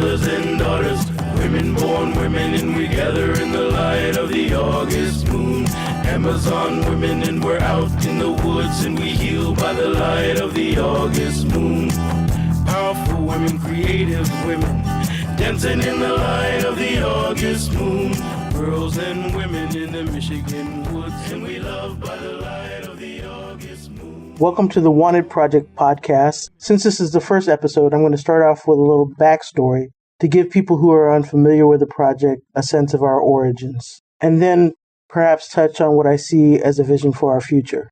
mothers and daughters, women born women, and we gather in the light of the August moon. Amazon women, and we're out in the woods, and we heal by the light of the August moon. Powerful women, creative women, dancing in the light of the August moon. Girls and women in the Michigan woods, and we love by the light of the August moon. Welcome to the Wanted Project podcast. Since this is the first episode, I'm going to start off with a little backstory to give people who are unfamiliar with the project a sense of our origins, and then perhaps touch on what I see as a vision for our future.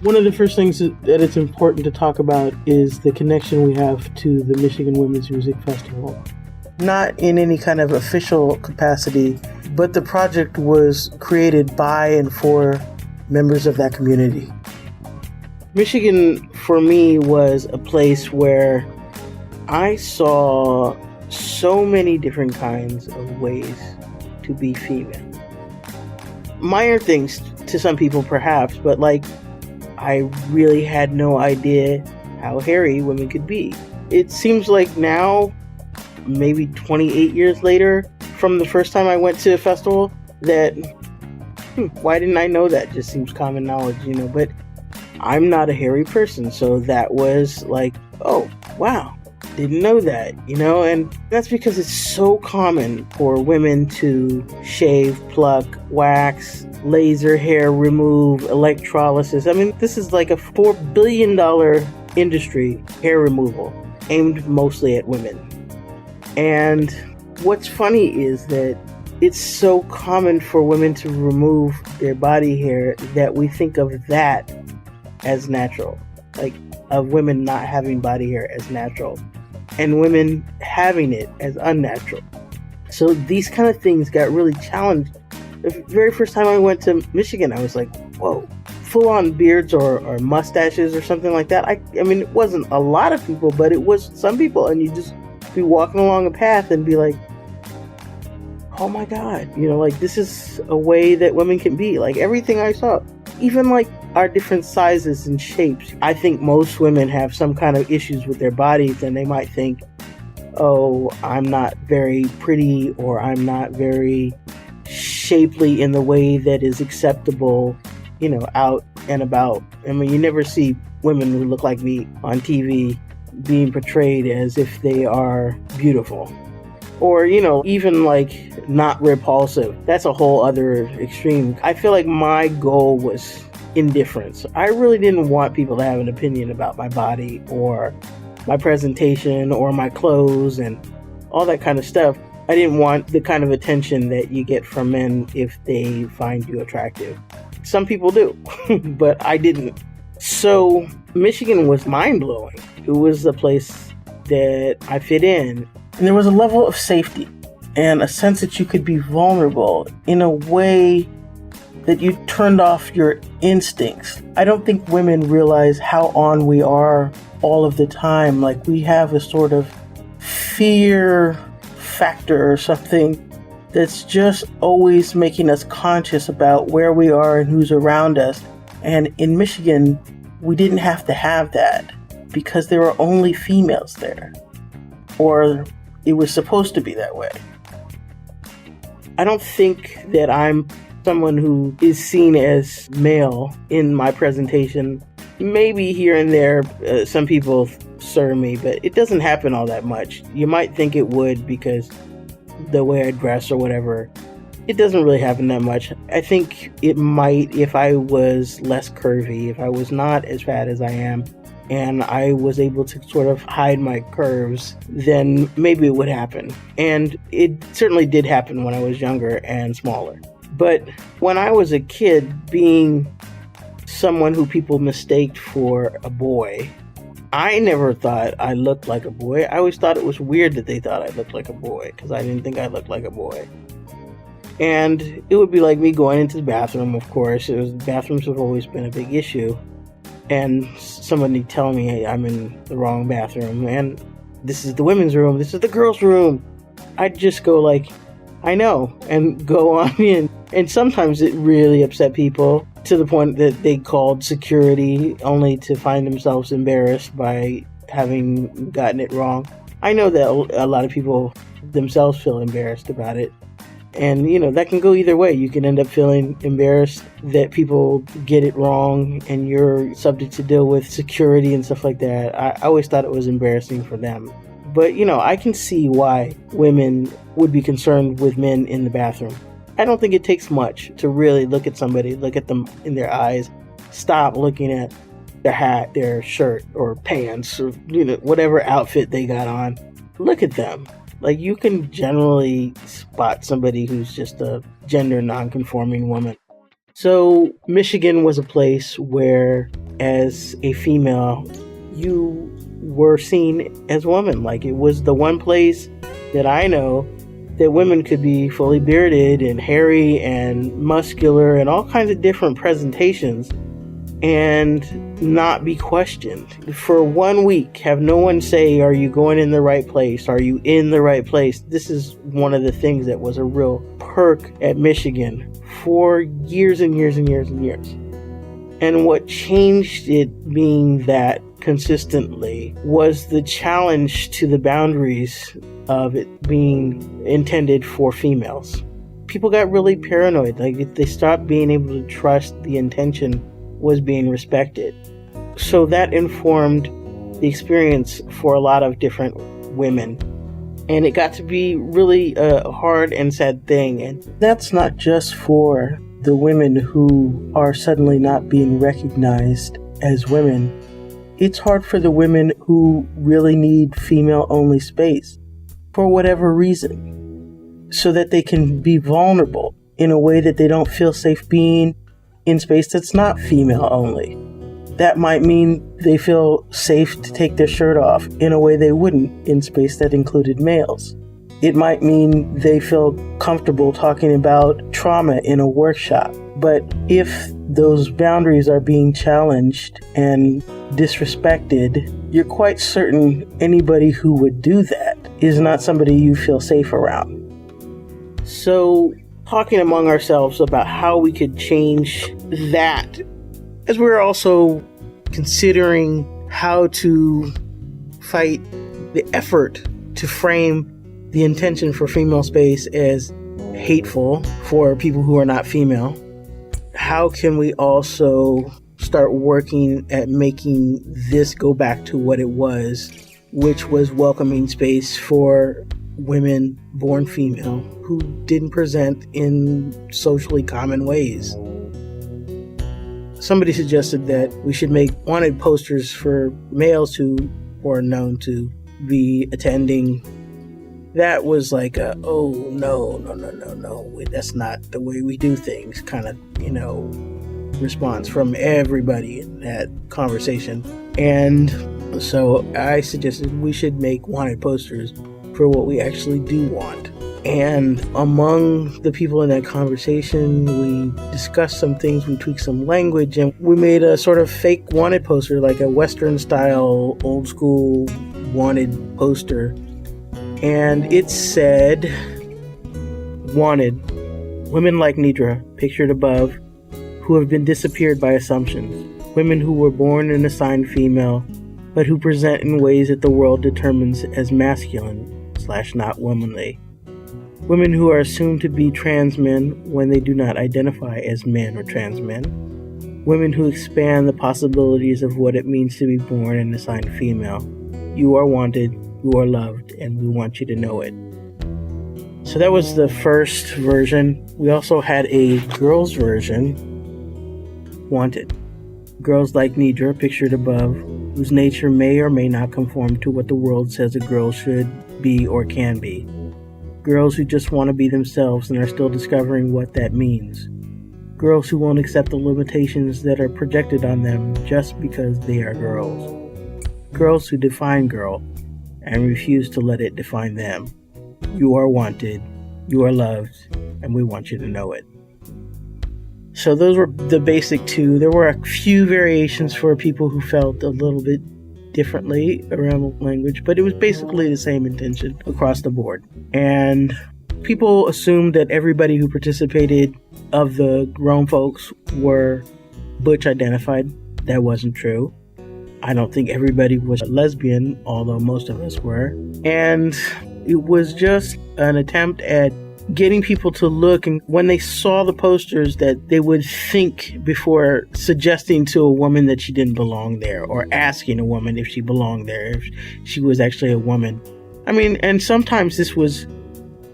One of the first things that it's important to talk about is the connection we have to the Michigan Women's Music Festival. Not in any kind of official capacity, but the project was created by and for members of that community. Michigan, for me, was a place where I saw so many different kinds of ways to be female. Minor things to some people, perhaps, but I really had no idea how hairy women could be. It seems like now, maybe 28 years later, from the first time I went to a festival, that, why didn't I know that? Just seems common knowledge, but I'm not a hairy person, so that was like, oh, wow, didn't know that, and that's because it's so common for women to shave, pluck, wax, laser hair remove, electrolysis. I mean, this is like a $4 billion industry, hair removal, aimed mostly at women. And what's funny is that it's so common for women to remove their body hair that we think of that as natural, of women not having body hair as natural, and women having it as unnatural. So these kind of things got really challenged. The very first time I went to Michigan, I was like, whoa, full-on beards or mustaches or something like that. I mean, it wasn't a lot of people, but it was some people, and you just be walking along a path and be like, oh my God, this is a way that women can be. Everything I saw, even our different sizes and shapes. I think most women have some kind of issues with their bodies, and they might think, oh, I'm not very pretty, or I'm not very shapely in the way that is acceptable, out and about. I mean, you never see women who look like me on TV being portrayed as if they are beautiful. Or, even not repulsive. That's a whole other extreme. I feel like my goal was indifference. I really didn't want people to have an opinion about my body or my presentation or my clothes and all that kind of stuff. I didn't want the kind of attention that you get from men if they find you attractive. Some people do, but I didn't. So Michigan was mind-blowing. It was a place that I fit in. And there was a level of safety and a sense that you could be vulnerable in a way that you turned off your instincts. I don't think women realize how on we are all of the time. We have a sort of fear factor or something that's just always making us conscious about where we are and who's around us. And in Michigan, we didn't have to have that because there were only females there. Or it was supposed to be that way. I don't think that I'm someone who is seen as male in my presentation. Maybe here and there, some people serve me, but it doesn't happen all that much. You might think it would because the way I dress or whatever. It doesn't really happen that much. I think it might if I was less curvy, if I was not as fat as I am, and I was able to sort of hide my curves, then maybe it would happen. And it certainly did happen when I was younger and smaller. But when I was a kid, being someone who people mistaked for a boy, I never thought I looked like a boy. I always thought it was weird that they thought I looked like a boy, because I didn't think I looked like a boy. And it would be like me going into the bathroom, of course. Bathrooms have always been a big issue. And somebody telling me, hey, I'm in the wrong bathroom, and this is the women's room, this is the girls' room. I'd just go like, I know, and go on in. And sometimes it really upset people to the point that they called security only to find themselves embarrassed by having gotten it wrong. I know that a lot of people themselves feel embarrassed about it. And, that can go either way. You can end up feeling embarrassed that people get it wrong and you're subject to deal with security and stuff like that. I always thought it was embarrassing for them. But, I can see why women would be concerned with men in the bathroom. I don't think it takes much to really look at somebody, look at them in their eyes, stop looking at their hat, their shirt, or pants, or, whatever outfit they got on. Look at them. Like, you can generally spot somebody who's just a gender non-conforming woman. So Michigan was a place where, as a female, you were seen as woman. Like, it was the one place that I know that women could be fully bearded and hairy and muscular and all kinds of different presentations and not be questioned. For 1 week, have no one say, are you going in the right place? Are you in the right place? This is one of the things that was a real perk at Michigan for years and years and years and years. And what changed it being that consistently was the challenge to the boundaries of it being intended for females. People got really paranoid. Like, they stopped being able to trust the intention was being respected. So that informed the experience for a lot of different women. And it got to be really a hard and sad thing. And that's not just for the women who are suddenly not being recognized as women. It's hard for the women who really need female-only space for whatever reason, so that they can be vulnerable in a way that they don't feel safe being in space that's not female only. That might mean they feel safe to take their shirt off in a way they wouldn't in space that included males. It might mean they feel comfortable talking about trauma in a workshop. But if those boundaries are being challenged and disrespected, you're quite certain anybody who would do that is not somebody you feel safe around. So, talking among ourselves about how we could change that, as we're also considering how to fight the effort to frame the intention for female space as hateful for people who are not female, how can we also start working at making this go back to what it was, which was welcoming space for women born female who didn't present in socially common ways. Somebody suggested that we should make wanted posters for males who were known to be attending. That was like a, oh, no, that's not the way we do things kind of, response from everybody in that conversation. And so I suggested we should make wanted posters for what we actually do want. And among the people in that conversation, we discussed some things, we tweaked some language, and we made a sort of fake wanted poster, like a Western style, old school wanted poster. And it said, wanted, women like Nidra, pictured above, who have been disappeared by assumptions. Women who were born and assigned female, but who present in ways that the world determines as masculine/not womanly. Women who are assumed to be trans men when they do not identify as men or trans men. Women who expand the possibilities of what it means to be born and assigned female. You are wanted, you are loved, and we want you to know it. So that was the first version. We also had a girls' version, wanted. Girls like Nidra, pictured above, whose nature may or may not conform to what the world says a girl should be or can be. Girls who just want to be themselves and are still discovering what that means. Girls who won't accept the limitations that are projected on them just because they are girls. Girls who define girl and refuse to let it define them. You are wanted, you are loved, and we want you to know it. So those were the basic two. There were a few variations for people who felt a little bit differently around the language, but it was basically the same intention across the board. And People assumed that everybody who participated of the grown folks were butch identified. That wasn't true. I don't think everybody was a lesbian, although most of us were. And it was just an attempt at getting people to look, and when they saw the posters, that they would think before suggesting to a woman that she didn't belong there, or asking a woman if she belonged there, if she was actually a woman. I mean, and sometimes this was,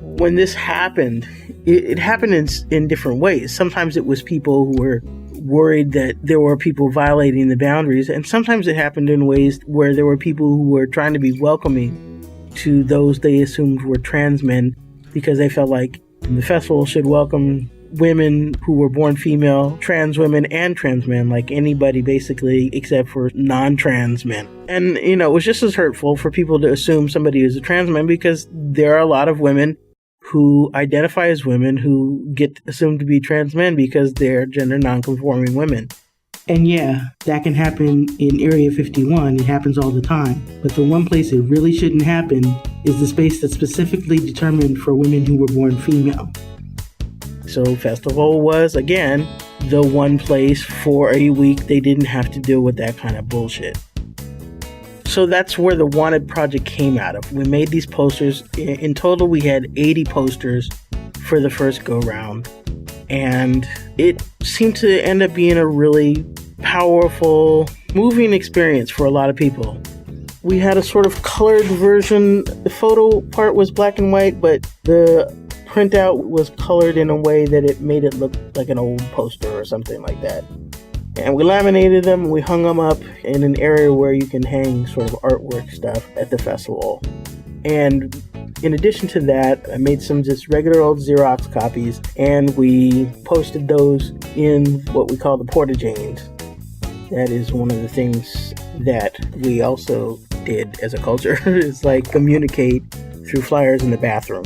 when this happened, it happened in different ways. Sometimes it was people who were worried that there were people violating the boundaries, and sometimes it happened in ways where there were people who were trying to be welcoming to those they assumed were trans men, because they felt like the festival should welcome women who were born female, trans women, and trans men, like anybody basically except for non-trans men. And, you know, it was just as hurtful for people to assume somebody is a trans man, because there are a lot of women who identify as women who get assumed to be trans men because they're gender non-conforming women. And yeah, that can happen in Area 51. It happens all the time. But the one place it really shouldn't happen is the space that's specifically determined for women who were born female. So Festival was, again, the one place for a week they didn't have to deal with that kind of bullshit. So that's where the Wanted project came out of. We made these posters. In total, we had 80 posters for the first go-round. And it seemed to end up being a really powerful, moving experience for a lot of people. We had a sort of colored version. The photo part was black and white, but the printout was colored in a way that it made it look like an old poster or something like that. And we laminated them, we hung them up in an area where you can hang sort of artwork stuff at the festival. And in addition to that, I made some just regular old Xerox copies, and we posted those in what we call the Porta-Janes. That is one of the things that we also did as a culture, is like communicate through flyers in the bathroom.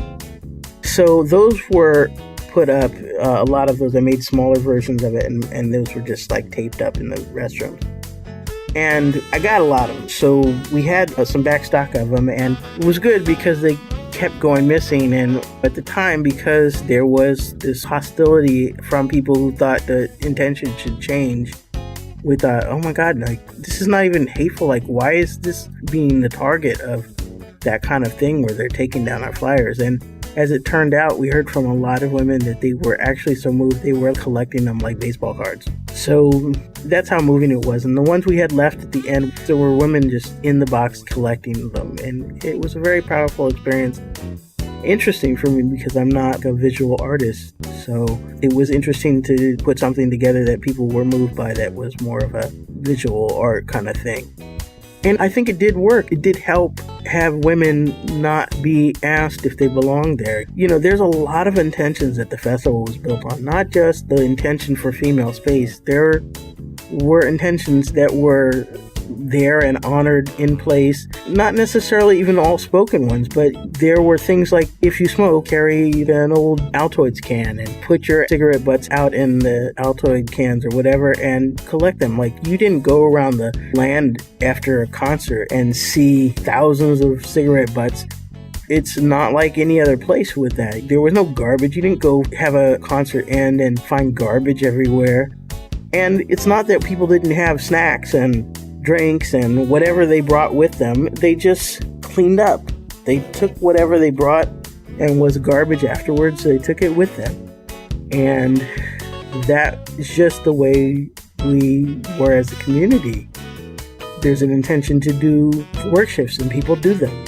So those were put up, a lot of those, I made smaller versions of it, and those were just like taped up in the restroom. And I got a lot of them, so we had some back stock of them, and it was good because they kept going missing. And at the time, because there was this hostility from people who thought the intention should change, we thought, oh my God, like, this is not even hateful. Like, why is this being the target of that kind of thing where they're taking down our flyers? And as it turned out, we heard from a lot of women that they were actually so moved they were collecting them like baseball cards. So that's how moving it was. And the ones we had left at the end, there were women just in the box collecting them. And it was a very powerful experience. Interesting for me because I'm not a visual artist. So it was interesting to put something together that people were moved by that was more of a visual art kind of thing. And I think it did work. It did help have women not be asked if they belong there. You know, there's a lot of intentions that the festival was built on, not just the intention for female space. There were intentions that were there and honored in place, not necessarily even all spoken ones, but there were things like, if you smoke, carry an old Altoids can and put your cigarette butts out in the Altoid cans or whatever and collect them. Like, you didn't go around the land after a concert and see thousands of cigarette butts. It's not like any other place with that. There was no garbage. You didn't go have a concert end and find garbage everywhere. And it's not that people didn't have snacks and drinks and whatever they brought with them. They just cleaned up. They took whatever they brought and was garbage afterwards, so they took it with them. And that is just the way we were as a community. There's an intention to do work shifts, and people do them.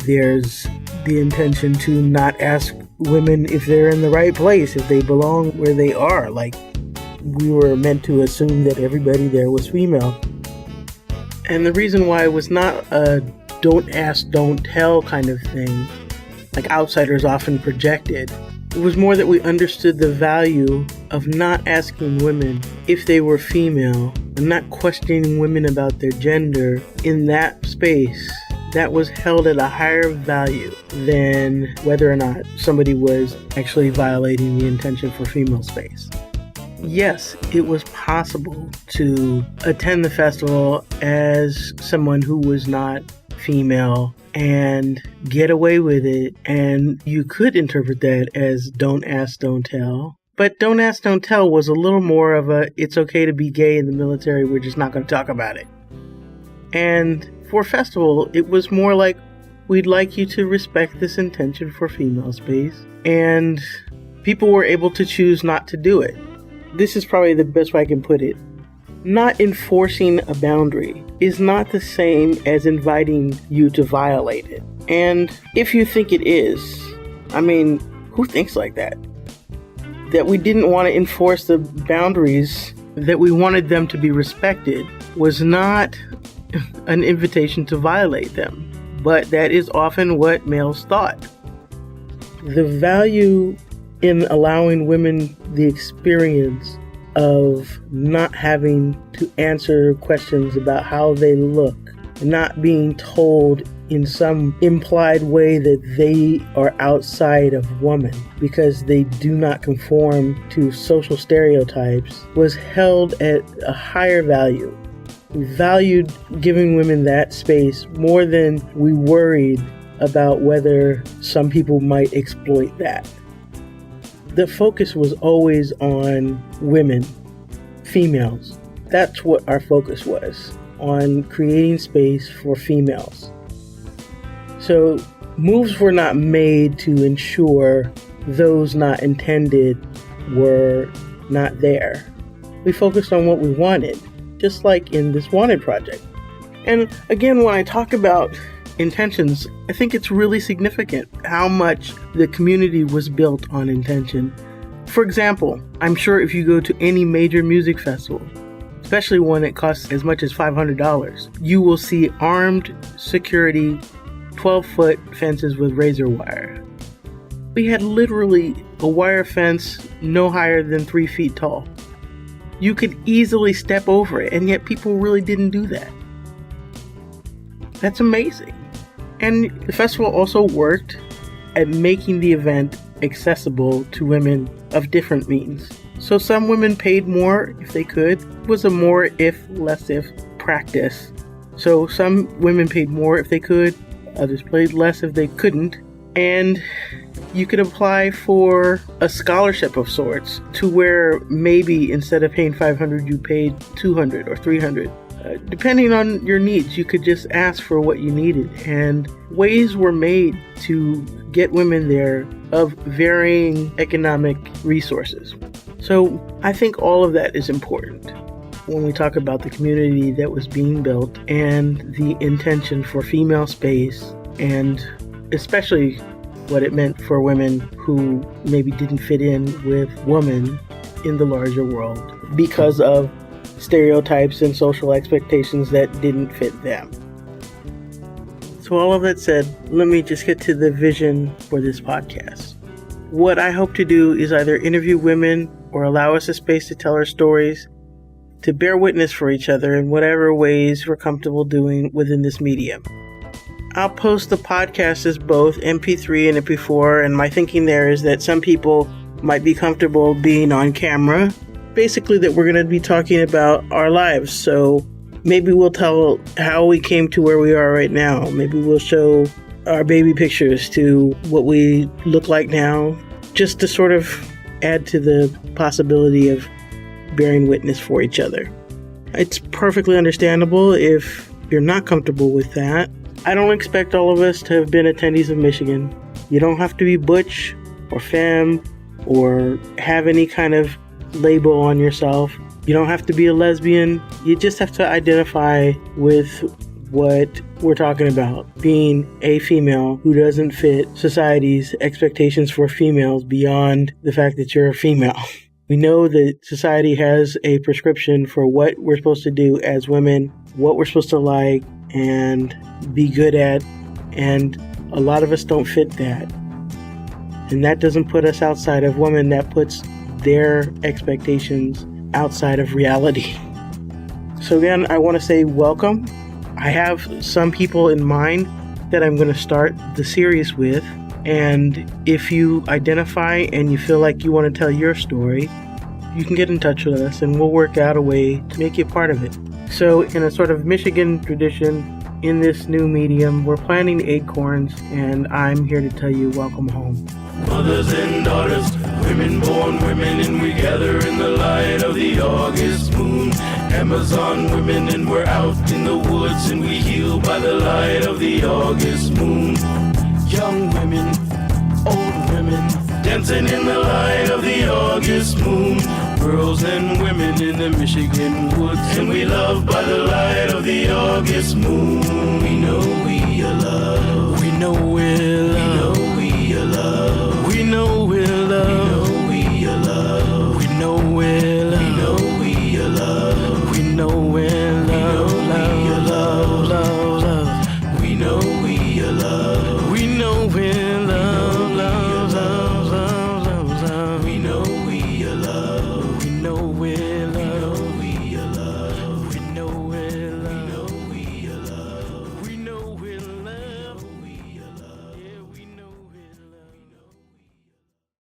There's the intention to not ask women if they're in the right place, if they belong where they are. Like, we were meant to assume that everybody there was female. And the reason why it was not a don't ask, don't tell kind of thing, like outsiders often projected, it was more that we understood the value of not asking women if they were female and not questioning women about their gender in that space. That was held at a higher value than whether or not somebody was actually violating the intention for female space. Yes, it was possible to attend the festival as someone who was not female and get away with it. And you could interpret that as don't ask, don't tell. But don't ask, don't tell was a little more of a, it's okay to be gay in the military, we're just not going to talk about it. And for festival, it was more like, we'd like you to respect this intention for female space. And people were able to choose not to do it. This is probably the best way I can put it. Not enforcing a boundary is not the same as inviting you to violate it. And if you think it is, I mean, who thinks like that? That we didn't want to enforce the boundaries, that we wanted them to be respected, was not an invitation to violate them. But that is often what males thought. The value in allowing women the experience of not having to answer questions about how they look, not being told in some implied way that they are outside of woman because they do not conform to social stereotypes, was held at a higher value. We valued giving women that space more than we worried about whether some people might exploit that. The focus was always on women, females. That's what our focus was, on creating space for females. So moves were not made to ensure those not intended were not there. We focused on what we wanted, just like in this Wanted project. And again, when I talk about intentions, I think it's really significant how much the community was built on intention. For example, I'm sure if you go to any major music festival, especially one that costs as much as $500, you will see armed security, 12-foot fences with razor wire. We had literally a wire fence no higher than 3 feet tall. You could easily step over it, and yet people really didn't do that. That's amazing. And the festival also worked at making the event accessible to women of different means. So some women paid more if they could. It was a more if, less if practice. So some women paid more if they could, others paid less if they couldn't. And you could apply for a scholarship of sorts to where maybe instead of paying $500, you paid $200 or $300. Depending on your needs, you could just ask for what you needed. And ways were made to get women there of varying economic resources. So I think all of that is important when we talk about the community that was being built and the intention for female space, and especially what it meant for women who maybe didn't fit in with Womyn in the larger world because of stereotypes and social expectations that didn't fit them. So all of that said, let me just get to the vision for this podcast. What I hope to do is either interview women or allow us a space to tell our stories, to bear witness for each other in whatever ways we're comfortable doing within this medium. I'll post the podcast as both MP3 and MP4, and my thinking there is that some people might be comfortable being on camera. Basically that we're going to be talking about our lives, so maybe we'll tell how we came to where we are right now. Maybe we'll show our baby pictures to what we look like now, just to sort of add to the possibility of bearing witness for each other. It's perfectly understandable if you're not comfortable with that. I don't expect all of us to have been attendees of Michigan. You don't have to be butch or femme or have any kind of label on yourself. You don't have to be a lesbian. You just have to identify with what we're talking about, being a female who doesn't fit society's expectations for females beyond the fact that you're a female. We know that society has a prescription for what we're supposed to do as women, what we're supposed to like and be good at, and a lot of us don't fit that. And that doesn't put us outside of women, that puts their expectations outside of reality. So again, I want to say welcome. I have some people in mind that I'm going to start the series with, and if you identify and you feel like you want to tell your story, you can get in touch with us and we'll work out a way to make you part of it. So in a sort of Michigan tradition, in this new medium. We're planting acorns, and I'm here to tell you welcome home. Mothers and daughters, women born women, and we gather in the light of the August moon. Amazon women, and we're out in the woods, and we heal by the light of the August moon. Young women, old women, dancing in the light of the August moon. Girls and women in the Michigan woods, and we love by the light of the August moon. We know we are loved. We know we're loved. We know we are loved.